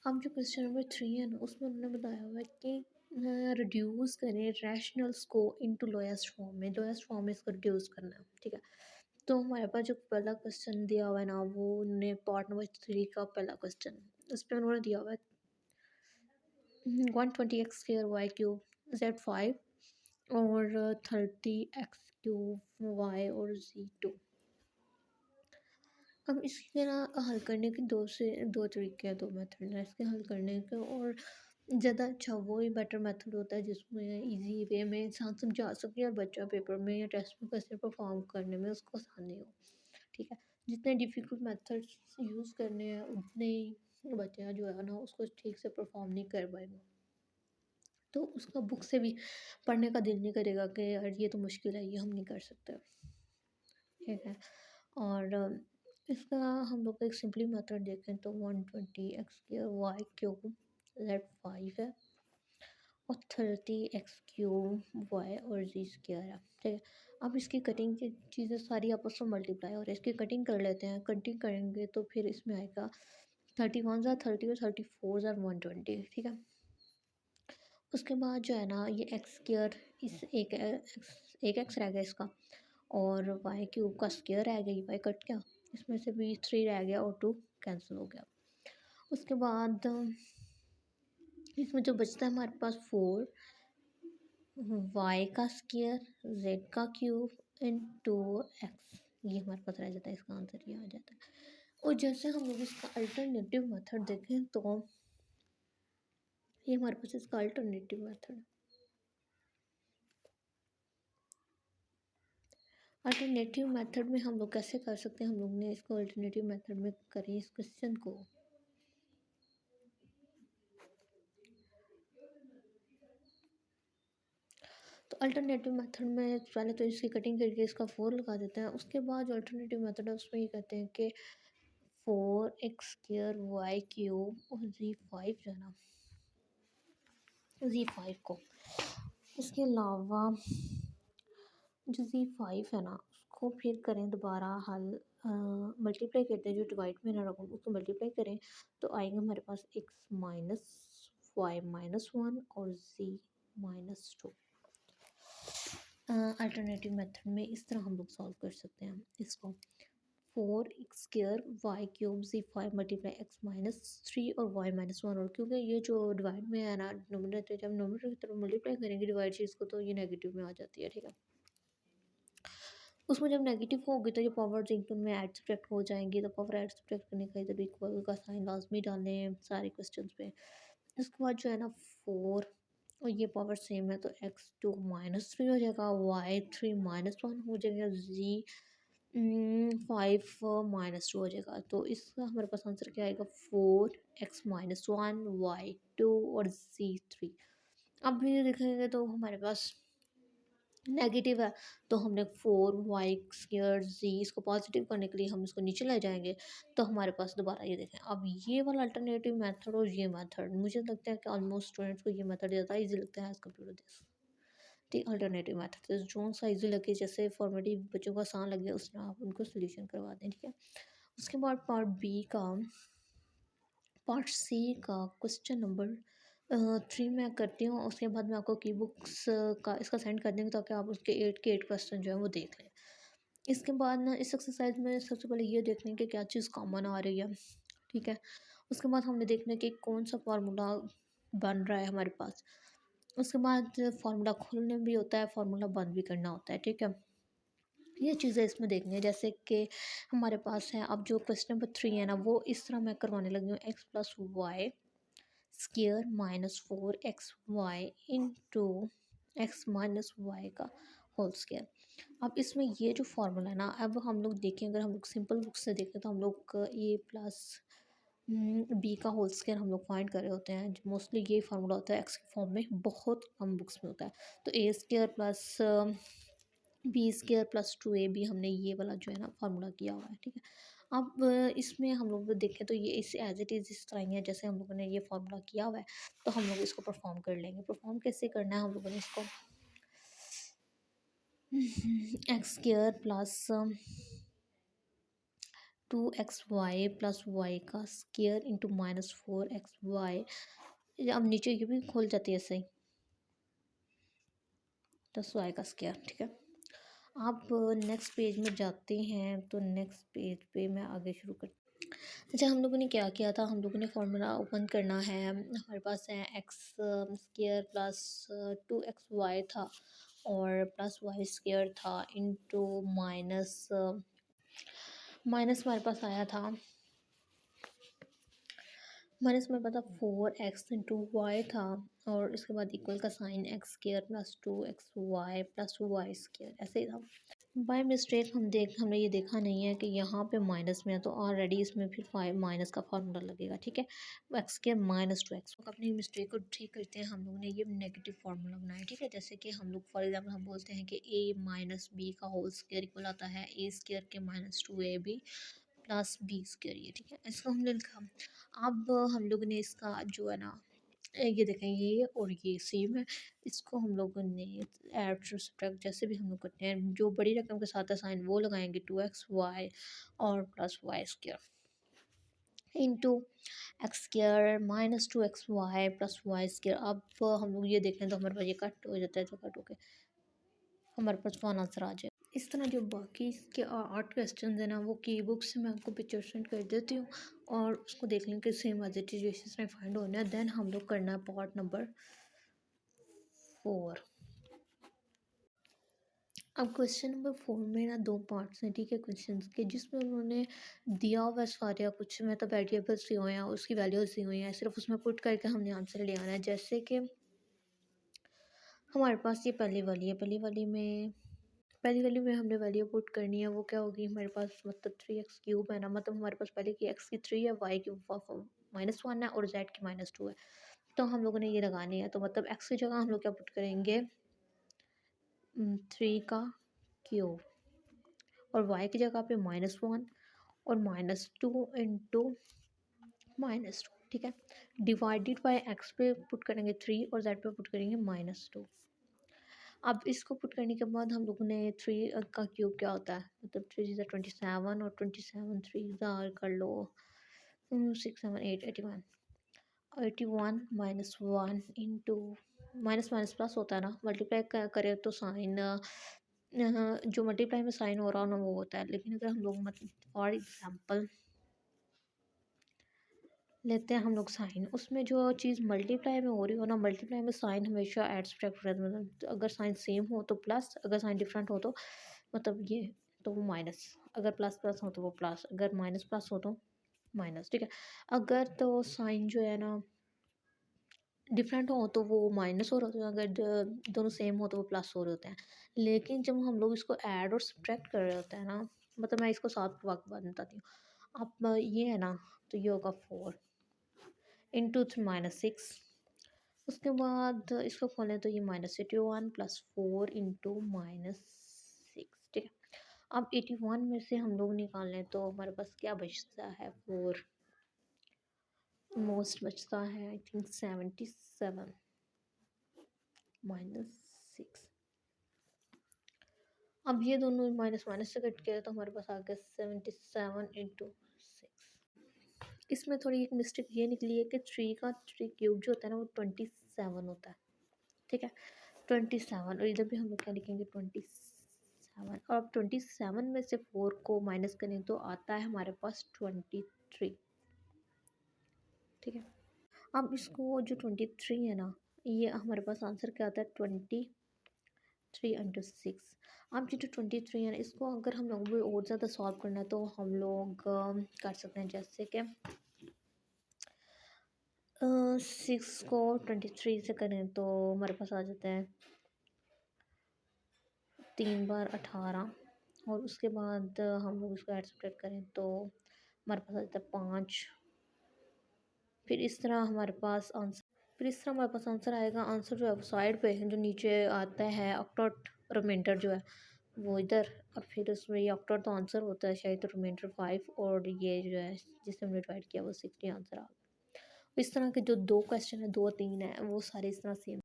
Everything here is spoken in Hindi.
अब जो क्वेश्चन नंबर 3 है ना, उसमें उन्होंने बताया हुआ है कि रिड्यूस करें रैशनल्स को इनटू लोएस्ट फॉर्म में। लोएस्ट फॉर्म में इसको रिड्यूस करना है, ठीक है। तो हमारे पास जो पहला क्वेश्चन दिया हुआ है ना, वो उन्होंने पार्ट नंबर 3 का पहला क्वेश्चन, उस पे उन्होंने दिया हुआ है 120 X square Y cube Z 5 और 30 एक्स क्यूब वाई और Z2। अब इसके ना हल करने के दो तरीके हैं, दो मेथड हैं इसके हल करने के। और ज़्यादा अच्छा वही बेटर मेथड होता है जिसमें इजी वे में इंसान समझा सके और बच्चा पेपर में या टेस्ट में कैसे परफॉर्म करने में उसको आसानी हो, ठीक है। जितने डिफ़िकल्ट मेथड्स यूज़ करने हैं उतने ही बच्चा जो है ना उसको ठीक से परफॉर्म नहीं कर पाएगा। तो उसका बुक से भी पढ़ने का दिल नहीं करेगा कि यार ये तो मुश्किल है, ये हम नहीं कर सकते, ठीक है। और इसका हम लोग एक सिंपली मेथड देखें तो 120 X square Y cube Z 5 है और 30 एक्स क्यूब वाई और जी स्क्वायर है, ठीक है। अब इसकी कटिंग की चीज़ें सारी आपस में मल्टीप्लाई और इसकी कटिंग कर लेते हैं। कटिंग करेंगे तो फिर इसमें आएगा 31 ज़ा 30 और 34 ज़ा 120, ठीक है। उसके बाद जो है ना ये एक्स स्क्वायर इस एक एक्स रह गया इसका, और वाई क्यूब का स्क्वायर रह गया, ये वाई कट गया, इसमें से भी 3 रह गया और 2 कैंसिल हो गया। उसके बाद इसमें जो बचता है हमारे पास 4 वाई का स्क्वायर जेड का क्यूब एंड 2 एक्स, ये हमारे पास रह जाता है, इसका आंसर ये आ जाता है। और जैसे हम लोग इसका अल्टरनेटिव मेथड देखें तो ये हमारे पास इसका अल्टरनेटिव मेथड है। अल्टरनेटिव मेथड में हम लोग कैसे कर सकते हैं, हम लोग ने इसको अल्टरनेटिव मेथड में करें इस क्वेश्चन को। तो अल्टरनेटिव मेथड में पहले तो इसकी कटिंग करके इसका 4 लगा देते हैं। उसके बाद जो अल्टरनेटिव मेथड है उसमें ये कहते हैं कि 4 एक्स स्क्वायर वाई क्यूब और Z5 जो है ना, Z5 को इसके अलावा जो Z5 है ना उसको फिर करें दोबारा हल, मल्टीप्लाई करते हैं, जो डिवाइड में ना रखूँ उसको मल्टीप्लाई करें तो आएगा हमारे पास x-y-1 और z-2। अल्टरनेटिव मेथड में इस तरह हम लोग सॉल्व कर सकते हैं इसको। 4 X square Y cube Z5 multiply x-3 और y-1, और क्योंकि ये जो डिवाइड में है ना नोमिनेटर, जब नोमिनेटर की तरफ मल्टीप्लाई करेंगे डिवाइड चीज़ को तो ये नेगेटिव में आ जाती है, ठीक है। उसमें जब नेगेटिव होगी तो ये पावर्स इनमें ऐड सब्ट्रैक्ट हो जाएंगी, तो पावर ऐड सब्ट्रैक्ट करने का इधर इक्वल का साइन लाजमी डालने हैं सारे क्वेश्चंस पे। उसके बाद जो है ना 4 और ये पावर सेम है तो x2-3 हो जाएगा, y3-1 हो जाएगा, z5-2 हो जाएगा। तो इसका हमारे पास आंसर क्या आएगा 4x-1 y2 और z3। अब ये देखेंगे तो हमारे पास नेगेटिव है तो हमने 4 y स्क्वायर z इसको पॉजिटिव करने के लिए हम इसको नीचे ले जाएंगे। तो हमारे पास दोबारा ये देखें, अब ये वाला अल्टरनेटिव मेथड और ये मेथड मुझे लगता है कि ऑलमोस्ट स्टूडेंट्स को ये मेथड ज़्यादा ईजी लगता है एज कम्पेयर टू दिस। ठीक, अल्टरनेटिव मेथड तो जो सा ईजी लगे, जैसे फॉर्मेटिव बच्चों को आसान लगे उस तरह आप उनको सोल्यूशन करवा दें, ठीक है। उसके बाद पार्ट सी का क्वेश्चन नंबर 3 मैं करती हूँ। उसके बाद मैं आपको की बुक्स का इसका सेंड कर देंगे ताकि आप उसके 8 के 8 क्वेश्चन जो है वो देख लें। इसके बाद ना इस एक्सरसाइज में सबसे पहले ये देखने कि क्या चीज़ कॉमन आ रही है, ठीक है। उसके बाद हमने देखना कि कौन सा फार्मूला बन रहा है हमारे पास। उसके बाद फार्मूला खोलने भी होता है, फार्मूला बंद भी करना होता है, ठीक है। ये चीज़ें इसमें देखनी है, जैसे कि हमारे पास है अब जो क्वेश्चन नंबर 3 है ना वो इस तरह मैं करवाने लगी हूँ, x+y square -4xy into x-y का होल स्क्वायर। अब इसमें ये जो फार्मूला है ना, अब हम लोग देखें, अगर हम लोग सिंपल बुक से देखें तो हम लोग ए प्लस बी का होल स्क्वायर हम लोग फाइंड कर रहे होते हैं। मोस्टली ये फार्मूला होता है एक्स के फॉर्म में, बहुत कम बुक्स में होता है। तो A square plus B square plus 2ab हमने ये वाला जो है ना फार्मूला किया हुआ है, ठीक है। अब इसमें हम लोग देखें तो ये इस एज इट इज़ इस तरह ही है जैसे हम लोगों ने ये फार्मूला किया हुआ है। तो हम लोग इसको परफॉर्म कर लेंगे। परफॉर्म कैसे करना है, हम लोगों ने इसको X square plus 2xy plus Y का स्क्वायर इंटू -4xy। अब नीचे ये भी खोल जाती है सही, प्लस वाई का स्क्वायर। ठीक है, आप नेक्स्ट पेज में जाते हैं तो नेक्स्ट पेज पे मैं आगे शुरू कर। अच्छा, हम लोगों ने क्या किया था, हम लोगों ने फार्मूला ओपन करना है। हमारे पास है एक्स स्क्वायर प्लस 2xy था और प्लस वाई स्क्वायर था इंटू माइनस माइनस हमारे पास आया था, माइनस में पता 4x इंटू वाई था और इसके बाद इक्वल का sign X square plus 2xy plus Y square ऐसे ही था। बाय मिस्टेक हमने ये देखा नहीं है कि यहाँ पे माइनस में है, तो ऑलरेडी इसमें फिर 5 माइनस का फार्मूला लगेगा। ठीक है, एक्स के -2x अपनी मिस्टेक को ठीक करते हैं। हम लोगों ने ये नेगेटिव फार्मूला बनाया। ठीक है, जैसे कि हम लोग फॉर एग्जांपल हम बोलते हैं कि a माइनस बी का होल स्क्वायर इक्वल आता है a स्क्वायर के -2ab प्लस बी स्क्वायर। ये ठीक है, इसको हमने लिखा। अब हम लोग ने इसका जो है ना, ये देखें ये और ये सेम है, इसको हम लोगों ने ऐड सब्ट्रैक्ट जैसे भी हम लोग करते हैं, जो बड़ी रकम के साथ है साइन वो लगाएंगे 2xy और plus Y square into X square -2xy plus Y square. अब हम लोग ये देख लें तो हमारे पास ये कट हो जाता है, तो कट होके हमारे पास वन आंसर आ जाए। इस तरह जो बाकी के 8 क्वेश्चन हैं ना, वो की बुक से मैं आपको पिक्चर सेंड कर देती हूँ और उसको देख लें कि सेम एज इट इज में फाइंड होना है। देन हम लोग करना है पार्ट नंबर 4। अब क्वेश्चन नंबर 4 में ना 2 पार्ट्स हैं। ठीक है, क्वेश्चन के जिसमें उन्होंने दिया हुआ सारा कुछ मतलब वेरिएबल्स दिए हुए हैं, उसकी वैल्यूज दी हुई हैं, सिर्फ उसमें पुट करके हमने आंसर ले आना है। जैसे कि हमारे पास ये पहली वाली में हमने वैल्यू पुट करनी है, वो क्या होगी हमारे पास, मतलब 3x³ है ना, मतलब हमारे पास पहले की x की 3 है, y की -1 है और z की -2 है। तो हम लोगों ने ये लगानी है, तो मतलब x की जगह हम लोग क्या पुट करेंगे, 3 का क्यूब और y की जगह पे -1 और -2 इंटू -2। ठीक है, डिवाइडेड बाय x पे पुट करेंगे 3 और z पे पुट करेंगे -2। अब इसको पुट करने के बाद हम लोगों ने 3 का क्यूब क्या होता है, मतलब 3 27 और 27 3 कर लो 6 7 8 81 81 -1 इंटू माइनस माइनस प्लस होता है ना, मल्टीप्लाई करें तो साइन जो मल्टीप्लाई में साइन हो रहा हो ना वो होता है। लेकिन अगर हम लोग मतलब फॉर एग्जांपल लेते हैं हम लोग साइन, उसमें जो चीज़ मल्टीप्लाई में हो रही हो ना, मल्टीप्लाई में साइन हमेशा एड सब्ट्रैक्ट रहता है। मतलब अगर साइन सेम हो तो प्लस, अगर साइन डिफरेंट हो तो मतलब ये तो वो माइनस, अगर प्लस प्लस हो तो वो प्लस, अगर माइनस प्लस हो तो माइनस। ठीक है, अगर तो साइन जो है ना डिफरेंट हो तो वो माइनस हो रहे होते हैं, अगर दोनों सेम हो तो वो प्लस हो रहे होते हैं। लेकिन जब हम लोग इसको ऐड और सब्ट्रैक्ट कर रहे होते हैं ना, मतलब मैं इसको 7 वक्त बाद बताती हूँ। अब ये है ना, तो ये होगा 4 इंटू -6। उसके बाद इसको खोलें तो ये -81 प्लस 4 इंटू -6। ठीक है, अब 81 में से हम लोग निकाल लें तो हमारे पास क्या बचता है, 4 मोस्ट बचता है आई थिंक 77 -6। अब ये दोनों माइनस माइनस से कट किया तो हमारे पास आ गया 77 इंटू 6। इसमें थोड़ी एक मिस्टेक ये निकली है कि 3 का 3 क्यूब जो होता है ना वो 27 होता है। ठीक है, 27 और इधर भी हम लोग क्या लिखेंगे 27। और अब 27 में से 4 को माइनस करें तो आता है हमारे पास 23। ठीक है, अब इसको जो 23 है ना, ये हमारे पास आंसर क्या आता है 23/6। अब ये जो 23 है ना, इसको अगर हम लोगों को और ज़्यादा सॉल्व करना है तो हम लोग कर सकते हैं। जैसे कि 6 को 23 से करें तो हमारे पास आ जाता है 3 बार 18 और उसके बाद हम लोग इसको ऐड सब्ट्रैक्ट करें तो हमारे पास आ जाता है 5। फिर इस तरह हमारे पास आंसर आएगा। आंसर जो है साइड पे जो नीचे आता है ऑक्टोट रिमाइंडर जो है वो इधर, और फिर उसमें ये ऑक्टोट तो आंसर होता है शायद, तो रिमाइंडर 5 और ये जो है जिसे हमने डिवाइड किया वो 60 आंसर आ गया। इस तरह के जो 2 क्वेश्चन है 2 3 है वो सारे इस तरह सेम